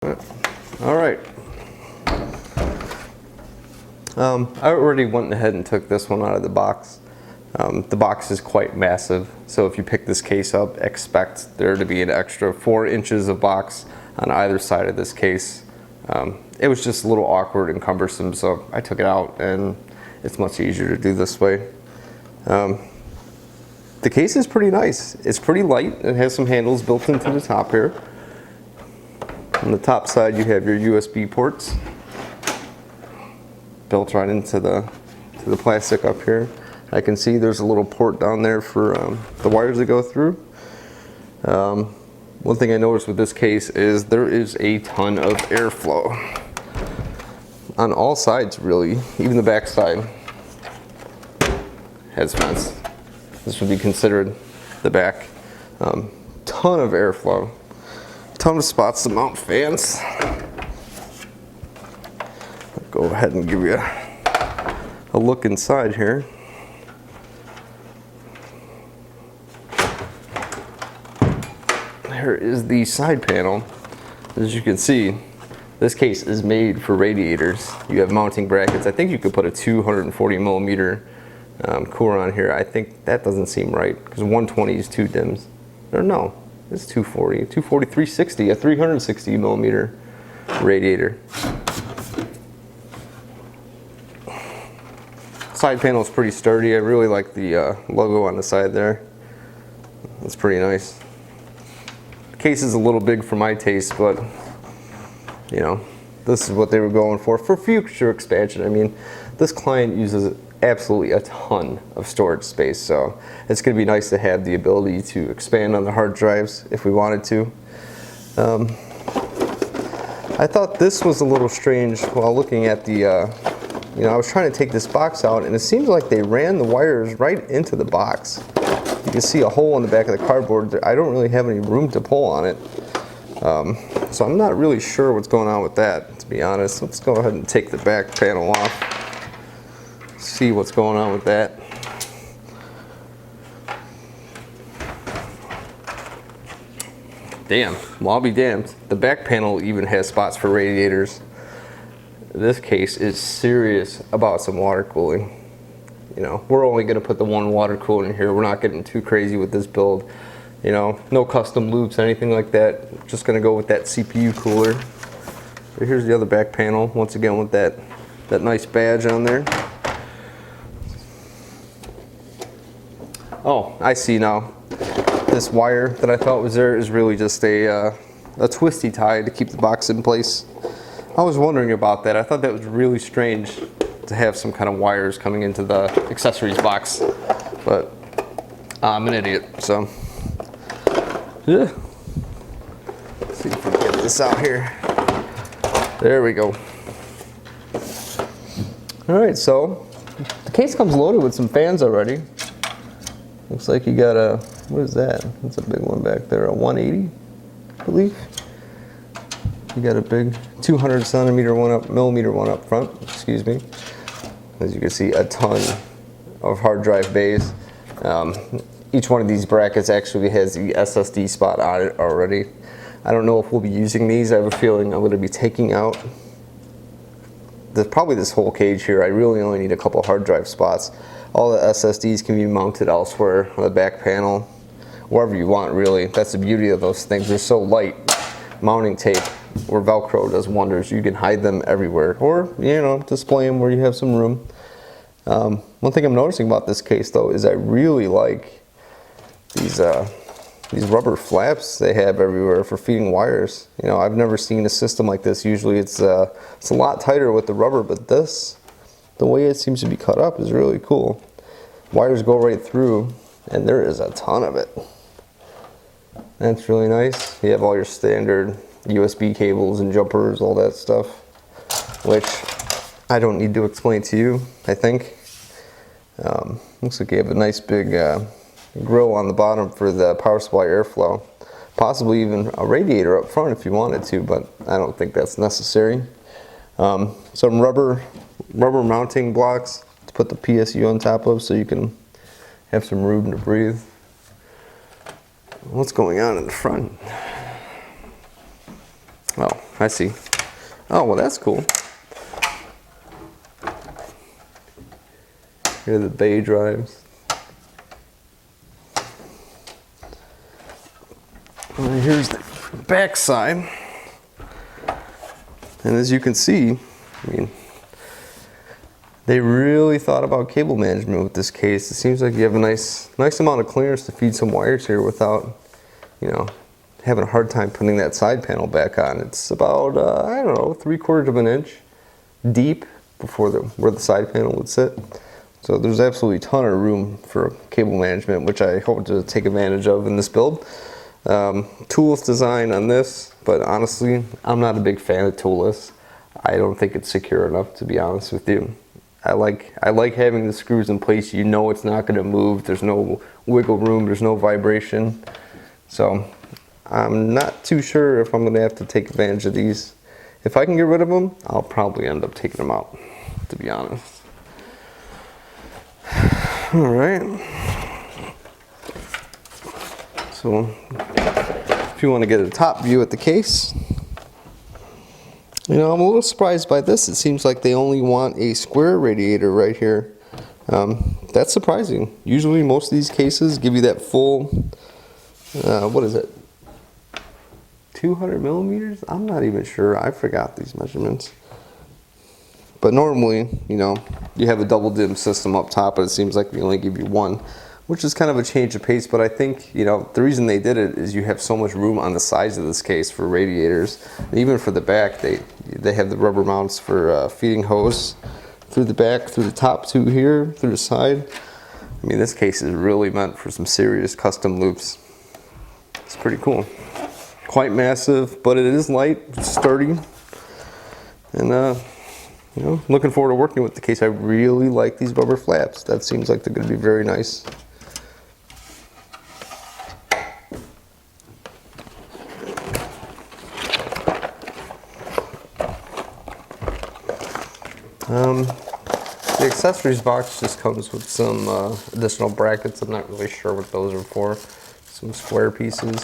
All right. I already went ahead and took this one out of the box. The box is quite massive, so if you pick this case up, expect there to be an extra 4 inches of box on either side of this case. It was just a little awkward and cumbersome, so I took it out, and it's much easier to do this way. The case is pretty nice. It's pretty light. It has some handles built into the top here. On the top side you have your USB ports built right into the plastic up here. I can see there's a little port down there for the wires that go through. One thing I noticed with this case is there is a ton of airflow on all sides, really. Even the back side has vents. This would be considered the back. Ton of airflow. Ton of spots to mount fans. I'll go ahead and give you a look inside here. Here is the side panel. As you can see, this case is made for radiators. You have mounting brackets. I think you could put a 240 millimeter cooler on here. I think that doesn't seem right because 120 is 2 dims. Or no. It's 240, 360, a 360 millimeter radiator. Side panel is pretty sturdy. I really like the logo on the side there. It's pretty nice. The case is a little big for my taste, but you know, this is what they were going for future expansion. I mean, this client uses absolutely a ton of storage space, so it's going to be nice to have the ability to expand on the hard drives if we wanted to. I thought this was a little strange while looking at the you know, I was trying to take this box out and it seems like they ran the wires right into the box. You can see a hole in the back of the cardboard. I don't really have any room to pull on it, so I'm not really sure what's going on with that, to be honest. Let's go ahead and take the back panel off. See what's going on with that. Damn, well, I'll be damned. The back panel even has spots for radiators. This case is serious about some water cooling. You know, we're only going to put the one water cooler in here. We're not getting too crazy with this build. You know, no custom loops, anything like that. Just going to go with that CPU cooler. But here's the other back panel, once again with that nice badge on there. Oh, I see now. This wire that I thought was there is really just a twisty tie to keep the box in place. I was wondering about that. I thought that was really strange to have some kind of wires coming into the accessories box, but I'm an idiot, so yeah. Let's see if we can get this out here. There we go. Alright, so the case comes loaded with some fans already. Looks like you got a, what is that? That's a big one back there, a 180, I believe. You got a big 200 millimeter one up front, excuse me. As you can see, a ton of hard drive bays. Each one of these brackets actually has the SSD spot on it already. I don't know if we'll be using these. I have a feeling I'm going to be taking out probably this whole cage here. I really only need a couple hard drive spots. All the SSDs can be mounted elsewhere on the back panel, wherever you want, really. That's the beauty of those things. They're so light. Mounting tape or Velcro does wonders. You can hide them everywhere, or you know, display them where you have some room. One thing I'm noticing about this case, though, is I really like these rubber flaps they have everywhere for feeding wires. You know, I've never seen a system like this. Usually, it's a lot tighter with the rubber, but this, the way it seems to be cut up, is really cool. Wires go right through, and there is a ton of it. That's really nice. You have all your standard USB cables and jumpers, all that stuff, which I don't need to explain to you, I think. Looks like you have a nice big grill on the bottom for the power supply airflow. Possibly even a radiator up front if you wanted to, but I don't think that's necessary. Some rubber mounting blocks to put the PSU on top of so you can have some room to breathe. What's going on in the front? Well, I see. Oh, well, that's cool. Here are the bay drives. And here's the back side. And as you can see, I mean, they really thought about cable management with this case. It seems like you have a nice amount of clearance to feed some wires here without, you know, having a hard time putting that side panel back on. It's about, I don't know, 3/4 of an inch deep before where the side panel would sit. So there's absolutely a ton of room for cable management, which I hope to take advantage of in this build. Toolless design on this, but honestly, I'm not a big fan of toolless. I don't think it's secure enough, to be honest with you. I like having the screws in place. You know it's not going to move. There's no wiggle room. There's no vibration. So I'm not too sure if I'm going to have to take advantage of these. If I can get rid of them, I'll probably end up taking them out, to be honest. All right. So if you want to get a top view at the case, you know, I'm a little surprised by this. It seems like they only want a square radiator right here. That's surprising. Usually most of these cases give you that full, what is it? 200 millimeters? I'm not even sure. I forgot these measurements. But normally, you know, you have a double dim system up top, but it seems like they only give you one, which is kind of a change of pace. But I think, you know, the reason they did it is you have so much room on the sides of this case for radiators. And even for the back, they have the rubber mounts for feeding hose through the back, through the top two here, through the side. I mean, this case is really meant for some serious custom loops. It's pretty cool. Quite massive, but it is light, it's sturdy. And you know, looking forward to working with the case. I really like these rubber flaps. That seems like they're going to be very nice. The accessories box just comes with some additional brackets. I'm not really sure what those are for. Some square pieces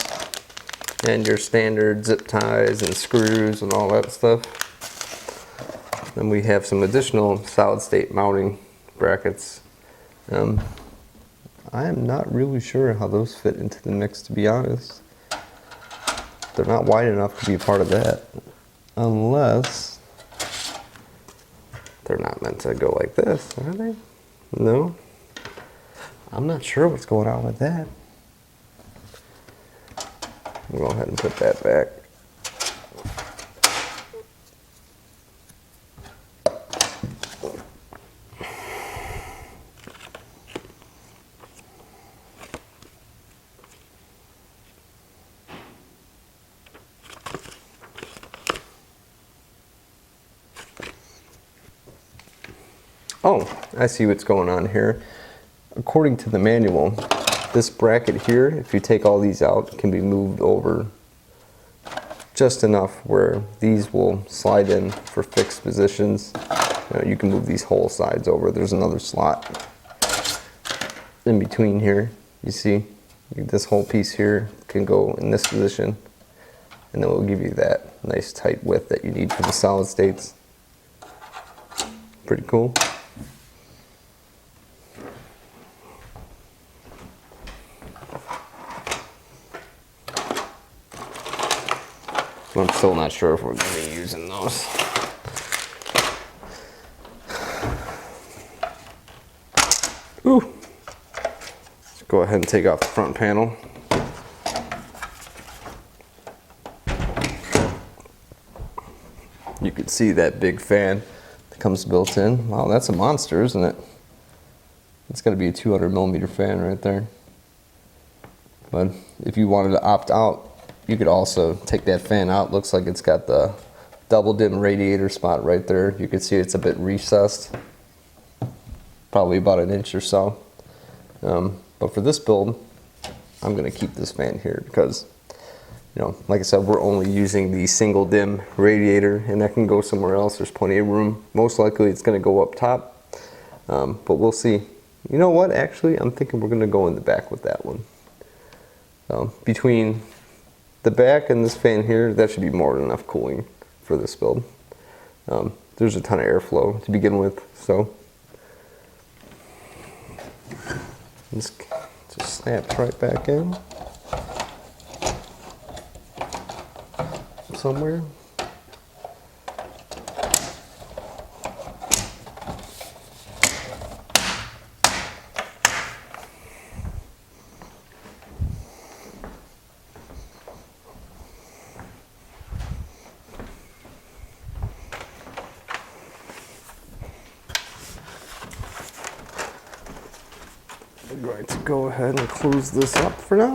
and your standard zip ties and screws and all that stuff. Then we have some additional solid state mounting brackets. I am not really sure how those fit into the mix, to be honest. They're not wide enough to be a part of that, unless they're not meant to go like this, are they? No? I'm not sure what's going on with that. I'll go ahead and put that back. Oh, I see what's going on here. According to the manual, this bracket here, if you take all these out, can be moved over just enough where these will slide in for fixed positions. You can move these whole sides over. There's another slot in between here. You see, this whole piece here can go in this position, and then it will give you that nice tight width that you need for the solid states. Pretty cool. I'm still not sure if we're going to be using those. Ooh. Let's go ahead and take off the front panel. You can see that big fan that comes built in. Wow, that's a monster, isn't it? It's going to be a 200 millimeter fan right there. But if you wanted to opt out, you could also take that fan out. Looks like it's got the double dim radiator spot right there. You can see it's a bit recessed, probably about an inch or so. But for this build, I'm going to keep this fan here because, you know, like I said, we're only using the single dim radiator, and that can go somewhere else. There's plenty of room. Most likely it's going to go up top, but we'll see. You know what? Actually, I'm thinking we're going to go in the back with that one. So between the back and this fan here, that should be more than enough cooling. for this build. There's a ton of airflow to begin with, so this just snaps right back in somewhere. I'm going to go ahead and close this up for now.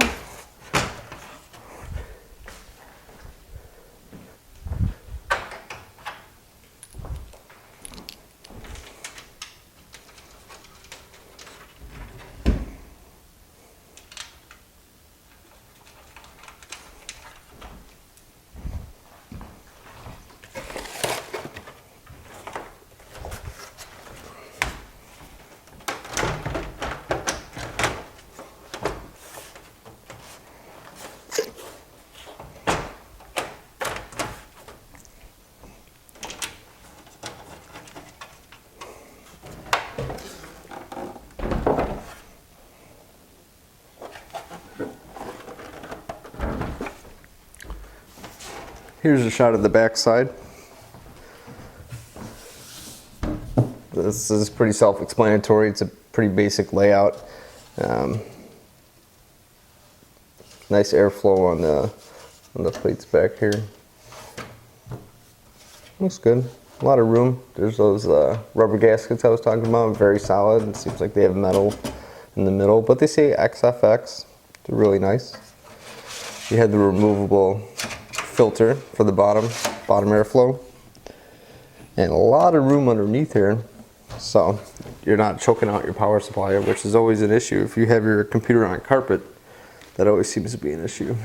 Here's a shot of the back side. This is pretty self-explanatory. It's a pretty basic layout. Nice airflow on the plates back here. Looks good. A lot of room. There's those rubber gaskets I was talking about. Very solid. It seems like they have metal in the middle, but they say XFX. They're really nice. You had the removable filter for the bottom airflow, and a lot of room underneath here, so you're not choking out your power supply, which is always an issue if you have your computer on carpet. That always seems to be an issue.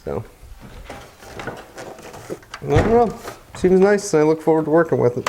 So I don't know, seems nice, and I look forward to working with it.